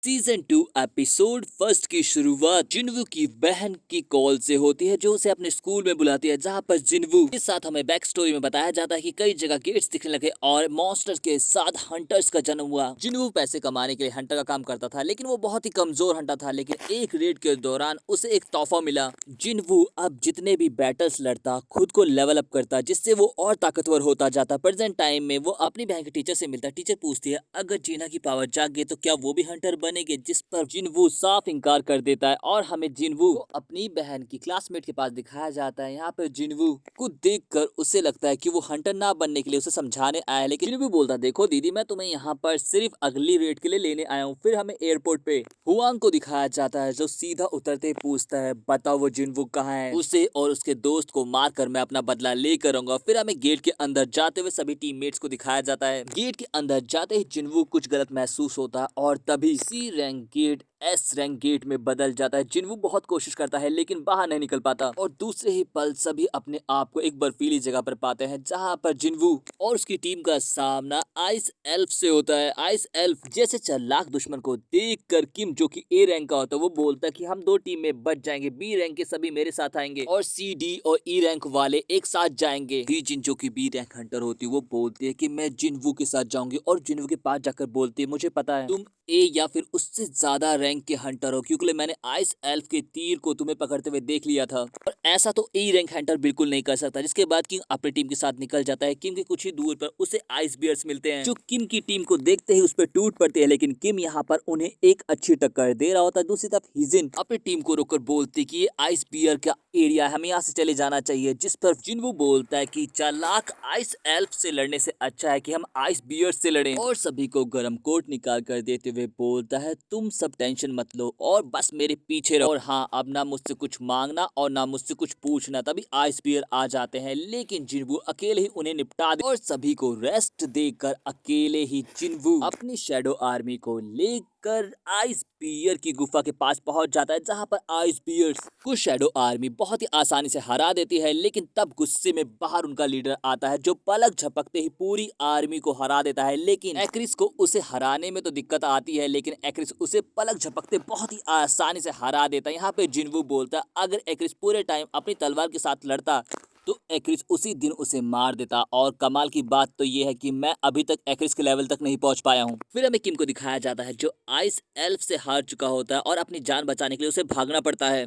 Season 2 episode first की शुरुआत जिन्वू की बहन की कॉल से होती है जो उसे अपने स्कूल में बुलाती है, जहां पर जिन्वू के साथ हमें बैक स्टोरी में बताया जाता है कि कई जगह गेट्स दिखने लगे और मॉन्स्टर्स के साथ हंटर्स का जन्म हुआ। जिन्वू पैसे कमाने के लिए हंटर का काम करता था, लेकिन वो बहुत ही कमजोर हंटर था। लेकिन एक रेड के दौरान उसे एक तोहफा मिला। जिन्वू अब जितने भी बैटल्स लड़ता, खुद को लेवल अप करता, जिससे वो और ताकतवर होता जाता। प्रेजेंट टाइम में वो अपनी बहन के टीचर से मिलता। टीचर पूछती है अगर जीना की पावर जाग गई तो क्या वो भी हंटर बनेंगे, जिस पर जिन्वू साफ इनकार कर देता है और हमें जिन्वू को अपनी बहन की क्लासमेट के पास दिखाया जाता है। यहाँ पर जिन्वू को देखकर उसे लगता है कि वो हंटर ना बनने के लिए उसे समझाने आया है, लेकिन जिन्वू बोलता है देखो दीदी, मैं तुम्हें यहाँ पर सिर्फ अगली रेड के लिए लेने आया हूँ। फिर हमें एयरपोर्ट पे हुआंग को दिखाया जाता है जो सीधा उतरते ही पूछता है बताओ वो जिन्वू कहाँ है, उसे और उसके दोस्त को मारकर मैं अपना बदला लेकर आऊंगा। फिर हमें गेट के अंदर जाते हुए सभी टीममेट्स को दिखाया जाता है। गेट के अंदर जाते ही जिन्वू कुछ गलत महसूस होता है और तभी C rank get S rank get में बदल जाता है। जिन्वू बहुत कोशिश करता है लेकिन बाहर नहीं निकल पाता और दूसरे ही पल सभी अपने आप को एक बर्फीली जगह पर पाते हैं, जहां पर जिन्वू और उसकी टीम का सामना आइस एल्फ से होता है। आइस एल्फ जैसे चालाक दुश्मन को देखकर किम जो कि ए रैंक का होता है वो बोलता है कि हम दो टीम में बच जाएंगे, बी रैंक के सभी मेरे साथ आएंगे और सी डी और ई रैंक वाले एक साथ जाएंगे। डी जिन जो कि बी रैंक हंटर होती है वो बोलती है कि मैं जिन्वू के साथ जाऊंगी और जिन्वू के पास जाकर बोलती है मुझे पता है तुम ए या फिर उससे ज्यादा रैंक के हंटर हो, क्योंकि मैंने आइस एल्फ के तीर को तुम्हें पकड़ते हुए देख लिया था और ऐसा तो ए रैंक हंटर बिल्कुल नहीं कर सकता। जिसके बाद किंग अपनी टीम के साथ निकल जाता है। किम के कुछ ही दूर पर उसे आइस बियर्स मिलते हैं जो किम की टीम को देखते ही उस पर टूट पड़ते हैं, लेकिन किम यहाँ पर उन्हें एक अच्छी टक्कर दे रहा होता है। दूसरी तरफ हिजिन अपनी टीम को रोककर बोलती कि ये आइस बियर का एरिया है, हमें यहाँ से चले जाना चाहिए। जिस पर जिन्वू बोलता है कि चालाक आइस एल्फ से लड़ने से अच्छा है कि हम आइस बियर से लड़ें और सभी को गर्म कोट निकाल कर देते हुए बोलता है तुम सब टेंशन मत लो और बस मेरे पीछे रहो और हाँ अब ना मुझसे कुछ मांगना और ना मुझसे कुछ पूछना। तभी आइस बियर आ जाते हैं लेकिन जिन्वू अकेले ही उन्हें निपटा दे और सभी को रेस्ट देकर अकेले ही जिन्वू अपनी शैडो आर्मी को लेकर आइस बियर की गुफा के पास पहुंच जाता है, जहां पर आइस बियर्स को शैडो आर्मी बहुत ही आसानी से हरा देती है। लेकिन तब गुस्से में बाहर उनका लीडर आता है जो पलक झपकते ही पूरी आर्मी को हरा देता है। लेकिन एक्रिस को उसे हराने में तो दिक्कत आती है, लेकिन एक्रिस उसे पलक झपकते बहुत ही आसानी से हरा देता है। यहाँ पे जिन्वू बोलता है अगर एक्रिस पूरे टाइम अपनी तलवार के साथ लड़ता तो एक्रिस उसी दिन उसे मार देता। और कमाल की बात तो ये है कि मैं अभी तक एक्रिस के लेवल तक नहीं पहुंच पाया हूं। फिर हमें किम को दिखाया जाता है जो आइस एल्फ से हार चुका होता है और अपनी जान बचाने के लिए उसे भागना पड़ता है।